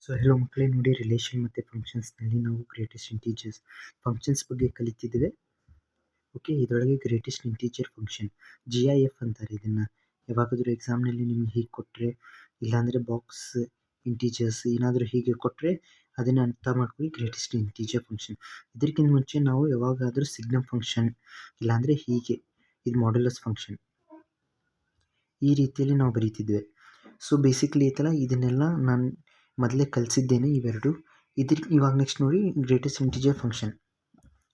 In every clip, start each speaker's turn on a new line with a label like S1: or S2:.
S1: So hello ಮಕ್ಕಳೇ, ನೋಡಿ relation ಮತ್ತು ಫಂಕ್ಷನ್ಸ್ನಲ್ಲಿ ನಾವು ಗ್ರೇಟೆಸ್ಟ್ ಇಂಟೀಜರ್ಸ್ ಫಂಕ್ಷನ್ಸ್ ಬಗ್ಗೆ ಕಲಿತಿದ್ದೇವೆ. ಓಕೆ, ಇದರೊಳಗೆ ಗ್ರೇಟೆಸ್ಟ್ ಇಂಟೀಜರ್ ಫಂಕ್ಷನ್ GIF ಅಂತಾರೆ. ಇದನ್ನು ಯಾವಾಗಾದರೂ ಎಕ್ಸಾಮ್ನಲ್ಲಿ ನಿಮಗೆ ಹೀಗೆ ಕೊಟ್ಟರೆ, ಇಲ್ಲಾಂದರೆ ಬಾಕ್ಸ್ ಇಂಟೀಜರ್ಸ್ ಏನಾದರೂ ಹೀಗೆ ಕೊಟ್ಟರೆ ಅದನ್ನು ಅರ್ಥ ಮಾಡ್ಕೊಳ್ಳಿ, ಗ್ರೇಟೆಸ್ಟ್ ಇಂಟೀಜರ್ ಫಂಕ್ಷನ್. ಇದಕ್ಕಿಂತ ಮುಂಚೆ ನಾವು ಯಾವಾಗಾದರೂ ಸಿಗ್ನಮ್ ಫಂಕ್ಷನ್ ಇಲ್ಲಾಂದರೆ ಹೀಗೆ ಇದು ಮಾಡ್ಯುಲಸ್ ಫಂಕ್ಷನ್ ಈ ರೀತಿಯಲ್ಲಿ ನಾವು ಬರೀತಿದ್ವಿ. ಸೊ ಬೇಸಿಕ್ಲಿ ಈ ಥರ ಇದನ್ನೆಲ್ಲ ನಾನು ಮೊದಲೇ ಕಲಿಸಿದ್ದೇನೆ ಇವೆರಡು. ಇವಾಗ ನೆಕ್ಸ್ಟ್ ನೋಡಿ greatest integer function.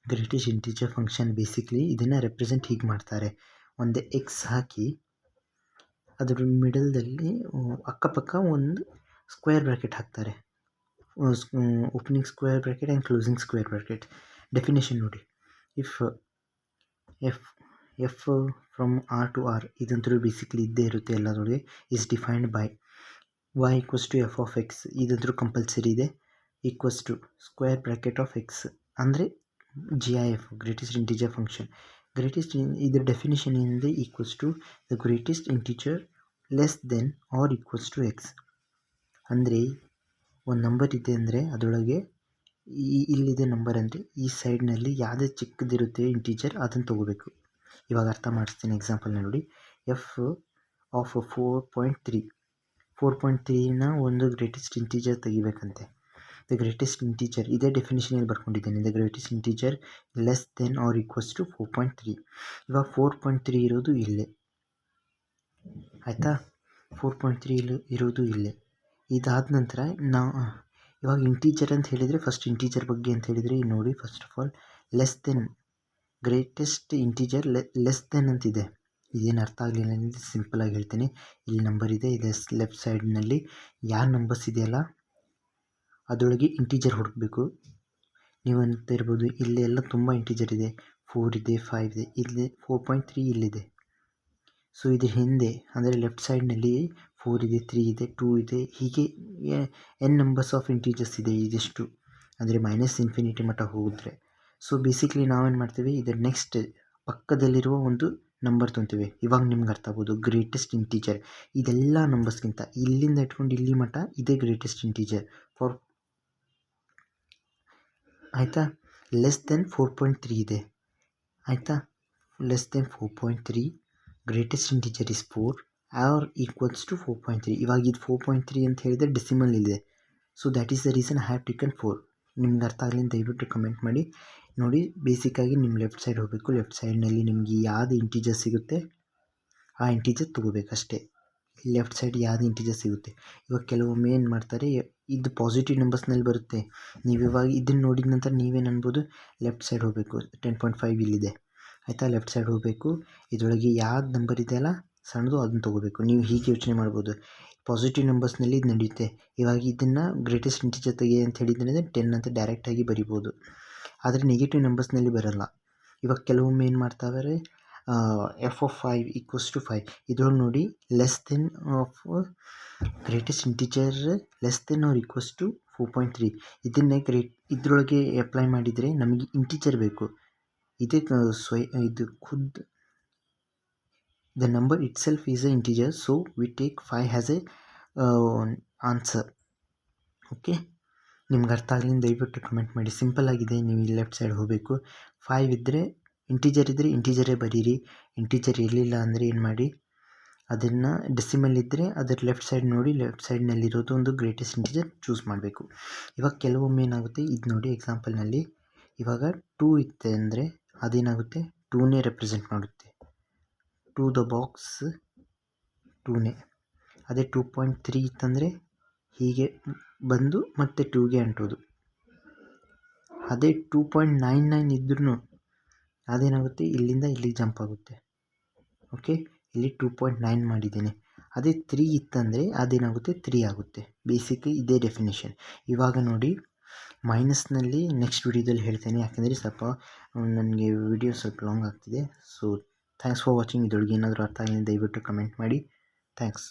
S1: Greatest integer function basically ಇದನ್ನು ರೆಪ್ರೆಸೆಂಟ್ ಹೀಗೆ ಮಾಡ್ತಾರೆ. ಒಂದು ಎಕ್ಸ್ ಹಾಕಿ ಅದರ ಮಿಡಲ್ದಲ್ಲಿ ಅಕ್ಕಪಕ್ಕ ಒಂದು ಸ್ಕ್ವೇರ್ ಬ್ರ್ಯಾಕೆಟ್ ಹಾಕ್ತಾರೆ. Opening square bracket and closing square bracket. Definition ನೋಡಿ, if f from R to R ಇದಂತೂ ಬೇಸಿಕ್ಲಿ ಇದ್ದೇ ಇರುತ್ತೆ ಎಲ್ಲದರೊಳಗೆ. Is defined by y equals to f of x, ಇದಂತೂ ಕಂಪಲ್ಸರಿ ಇದೆ, equals to square bracket of x ಅಂದರೆ GIF greatest integer function. ಇದರ definition ಏನಿದೆ, equals to the greatest integer less than or equals to x. ಅಂದರೆ ಒಂದು number ಇದೆ ಅಂದರೆ ಅದರೊಳಗೆ ಇಲ್ಲಿದೆ ನಂಬರ್ ಅಂದರೆ ಈ ಸೈಡ್ನಲ್ಲಿ ಯಾವುದೇ ಚಿಕ್ಕದಿರುತ್ತೆ ಇಂಟೀಜರ್ ಅದನ್ನು ತೊಗೋಬೇಕು. ಇವಾಗ ಅರ್ಥ ಮಾಡಿಸ್ತೀನಿ ಎಕ್ಸಾಂಪಲ್ನ ನೋಡಿ. ಎಫ್ ಆಫ್ 4.3ನ ಒಂದು ಗ್ರೇಟೆಸ್ಟ್ ಇಂಟೀಜರ್ ತೆಗಿಬೇಕಂತೆ. ದ ಗ್ರೇಟೆಸ್ಟ್ ಇಂಟೀಜರ್ ಇದೇ ಡೆಫಿನೇಷನಲ್ಲಿ ಬರ್ಕೊಂಡಿದ್ದೇನೆ. The greatest integer less than or equals to 4.3. ಇವಾಗ 4.3 ಇರೋದು ಇಲ್ಲೇ, ಆಯಿತಾ? 4.3 ಇರೋದು ಇಲ್ಲೇ. ಇದಾದ ನಂತರ ನಾವು ಇವಾಗ ಇಂಟೀಜರ್ ಅಂತ ಹೇಳಿದರೆ ಫಸ್ಟ್ ಇಂಟೀಜರ್ ಬಗ್ಗೆ ಅಂತ ಹೇಳಿದರೆ ನೋಡಿ, first of all less than greatest integer less then ಅಂತಿದೆ. ಇದೇನು ಅರ್ಥ ಆಗಲಿಲ್ಲ ಅಂದರೆ ಸಿಂಪಲಾಗಿ ಹೇಳ್ತೀನಿ. ಇಲ್ಲಿ ನಂಬರ್ ಇದೆ, ಇದೆ ಲೆಫ್ಟ್ ಸೈಡ್ನಲ್ಲಿ ಯಾವ ನಂಬರ್ಸ್ ಇದೆಯಲ್ಲ ಅದರೊಳಗೆ ಇಂಟೀಜರ್ ಹುಡುಕಬೇಕು. ನೀವು ಅಂತ ಇರ್ಬೋದು ಇಲ್ಲಿ ಎಲ್ಲ ತುಂಬ ಇಂಟೀಜರ್ ಇದೆ, 4 ಇದೆ, 5 ಇದೆ, ಇಲ್ಲಿ 4.3 ಇಲ್ಲಿದೆ. ಸೊ ಇದ್ರ ಹಿಂದೆ ಅಂದರೆ ಲೆಫ್ಟ್ ಸೈಡ್ನಲ್ಲಿ 4 ಇದೆ, 3 ಇದೆ, 2 ಇದೆ, ಹೀಗೆ n ನಂಬರ್ಸ್ ಆಫ್ ಇಂಟೀಜರ್ಸ್ ಇದೆ. ಇದಿಷ್ಟು ಅಂದರೆ -ಇನ್ಫಿನಿಟಿ ಮಟ್ಟ ಹೋಗಿದ್ರೆ. ಸೊ ಬೇಸಿಕ್ಲಿ ನಾವೇನು ಮಾಡ್ತೀವಿ, ಇದರ ನೆಕ್ಸ್ಟ್ ಪಕ್ಕದಲ್ಲಿರುವ ಒಂದು ನಂಬರ್ ತೊಗೊತೀವಿ. ಇವಾಗ ನಿಮ್ಗೆ ಅರ್ಥ ಆಗ್ಬೋದು ಗ್ರೇಟೆಸ್ಟ್ ಇಂಟೀಜರ್ ಇದೆಲ್ಲ ನಂಬರ್ಸ್ಗಿಂತ ಇಲ್ಲಿಂದ ಇಟ್ಕೊಂಡು ಇಲ್ಲಿ ಮಟ್ಟ ಇದೇ ಗ್ರೇಟೆಸ್ಟ್ ಇಂಟೀಜರ್ ಫಾರ್, ಆಯಿತಾ? ಲೆಸ್ ದೆನ್ 4.3 ಇದೆ, ಆಯಿತಾ? Less than 4.3 greatest integer is 4 or equals to 4.3. ಇವಾಗ ಇದು 4.3 ಅಂತ ಹೇಳಿದರೆ ಡೆಸಿಮಲ್ ಇದೆ. So that is the reason I have taken 4. ನಿಮ್ಗೆ ಅರ್ಥ ಆಗಲಿ ದಯವಿಟ್ಟು ಕಮೆಂಟ್ ಮಾಡಿ. ನೋಡಿ, ಬೇಸಿಕ್ಕಾಗಿ ನಿಮ್ಮ ಲೆಫ್ಟ್ ಸೈಡ್ ಹೋಗಬೇಕು. ಲೆಫ್ಟ್ ಸೈಡ್ನಲ್ಲಿ ನಿಮಗೆ ಯಾವುದು ಇಂಟೀಜರ್ ಸಿಗುತ್ತೆ ಆ ಇಂಟೀಜರ್ ತೊಗೋಬೇಕಷ್ಟೇ. ಲೆಫ್ಟ್ ಸೈಡ್ ಯಾವುದು ಇಂಟೀಜರ್ ಸಿಗುತ್ತೆ. ಇವಾಗ ಕೆಲವೊಮ್ಮೆ ಏನು ಮಾಡ್ತಾರೆ, ಇದು ಪಾಸಿಟಿವ್ ನಂಬರ್ಸ್ನಲ್ಲಿ ಬರುತ್ತೆ. ನೀವು ಇವಾಗ ಇದನ್ನು ನೋಡಿದ ನಂತರ ನೀವೇನು ಅನ್ಬೋದು, ಲೆಫ್ಟ್ ಸೈಡ್ ಹೋಗಬೇಕು. 10.5 ಇಲ್ಲಿದೆ, ಆಯಿತಾ? ಲೆಫ್ಟ್ ಸೈಡ್ ಹೋಗಬೇಕು, ಇದರೊಳಗೆ ಯಾವ್ದು ನಂಬರ್ ಇದೆಯಲ್ಲ ಸಣ್ಣದು ಅದನ್ನು ತೊಗೋಬೇಕು. ನೀವು ಹೀಗೆ ಯೋಚನೆ ಮಾಡ್ಬೋದು, ಪಾಸಿಟಿವ್ ನಂಬರ್ಸ್ನಲ್ಲಿ ಇದು ನಡೆಯುತ್ತೆ. ಇವಾಗ ಇದನ್ನು ಗ್ರೇಟೆಸ್ಟ್ ಇಂಟೀಜರ್ ತೆಗೆ ಅಂತ ಹೇಳಿದ್ರೆ 10 ಅಂತ ಡೈರೆಕ್ಟಾಗಿ ಬರಿಬೋದು. ಆದರೆ ನೆಗೆಟಿವ್ ನಂಬರ್ಸ್ನಲ್ಲಿ ಬರೋಲ್ಲ. ಇವಾಗ ಕೆಲವೊಮ್ಮೆ ಏನು ಮಾಡ್ತಾವೆ, f of 5 ಈಕ್ವಸ್ ಟು 5 ಇದ್ರೊಳಗೆ ನೋಡಿ less than of greatest integer less than or equals to 4.3. ಇದನ್ನೇ ಇದರೊಳಗೆ ಅಪ್ಲೈ ಮಾಡಿದರೆ ನಮಗೆ ಇಂಟೀಜರ್ ಬೇಕು. ಇದೇ ಇದು ಖುದ್ the number itself is a integer, so we take 5 as a answer. Okay, ನಿಮ್ಗೆ ಅರ್ಥ ಆಗಲಿ ದಯವಿಟ್ಟು ಕಮೆಂಟ್ ಮಾಡಿ. ಸಿಂಪಲ್ ಆಗಿದೆ. ನೀವು ಇಲ್ಲಿ ಲೆಫ್ಟ್ ಸೈಡ್ ಹೋಗಬೇಕು. 5 ಇದ್ದರೆ ಇಂಟೀಜರ್ ಇದ್ದರೆ ಇಂಟೀಜರೇ ಬರೀರಿ. ಇಂಟೀಜರ್ ಇರಲಿಲ್ಲ ಅಂದರೆ ಏನು ಮಾಡಿ, ಅದನ್ನು ಡೆಸಿಮಲ್ ಇದ್ದರೆ ಅದರ ಲೆಫ್ಟ್ ಸೈಡ್ ನೋಡಿ, ಲೆಫ್ಟ್ ಸೈಡ್ನಲ್ಲಿರೋದು ಒಂದು ಗ್ರೇಟೆಸ್ಟ್ ಇಂಟೀಜರ್ ಚೂಸ್ ಮಾಡಬೇಕು. ಇವಾಗ ಕೆಲವೊಮ್ಮೆ ಏನಾಗುತ್ತೆ, ಇದು ನೋಡಿ ಎಕ್ಸಾಂಪಲ್ನಲ್ಲಿ ಇವಾಗ 2 ಇತ್ತೆ ಅಂದರೆ ಅದೇನಾಗುತ್ತೆ, 2ನೇ ರೆಪ್ರೆಸೆಂಟ್ ಮಾಡುತ್ತೆ. ಟು ದ ಬಾಕ್ಸ್ 2ನೇ. ಅದೇ 2.3 ಇತ್ತಂದರೆ ಹೀಗೆ ಬಂದು ಮತ್ತೆ 2ಗೆ ಅಂಟೋದು. ಅದೇ 2.99 ಇದ್ರೂ ಅದೇನಾಗುತ್ತೆ, ಇಲ್ಲಿಂದ ಇಲ್ಲಿಗೆ ಜಂಪ್ ಆಗುತ್ತೆ. ಓಕೆ, ಇಲ್ಲಿ 2.9 ಮಾಡಿದ್ದೇನೆ. ಅದೇ 3 ಇತ್ತಂದರೆ ಅದೇನಾಗುತ್ತೆ, 3 ಆಗುತ್ತೆ. ಬೇಸಿಕ್ ಇದೇ ಡೆಫಿನೇಷನ್. ಇವಾಗ ನೋಡಿ ಮೈನಸ್ನಲ್ಲಿ ನೆಕ್ಸ್ಟ್ ವಿಡಿಯೋದಲ್ಲಿ ಹೇಳ್ತೇನೆ, ಯಾಕೆಂದರೆ ಸ್ವಲ್ಪ ನನಗೆ ವಿಡಿಯೋ ಸ್ವಲ್ಪ ಲಾಂಗ್ ಆಗ್ತಿದೆ. So thanks for watching. ಇದರೊಳಗೆ ಏನಾದರೂ ಅರ್ಥ ಆಗಿಲ್ಲ ದಯವಿಟ್ಟು ಕಮೆಂಟ್ ಮಾಡಿ. ಥ್ಯಾಂಕ್ಸ್.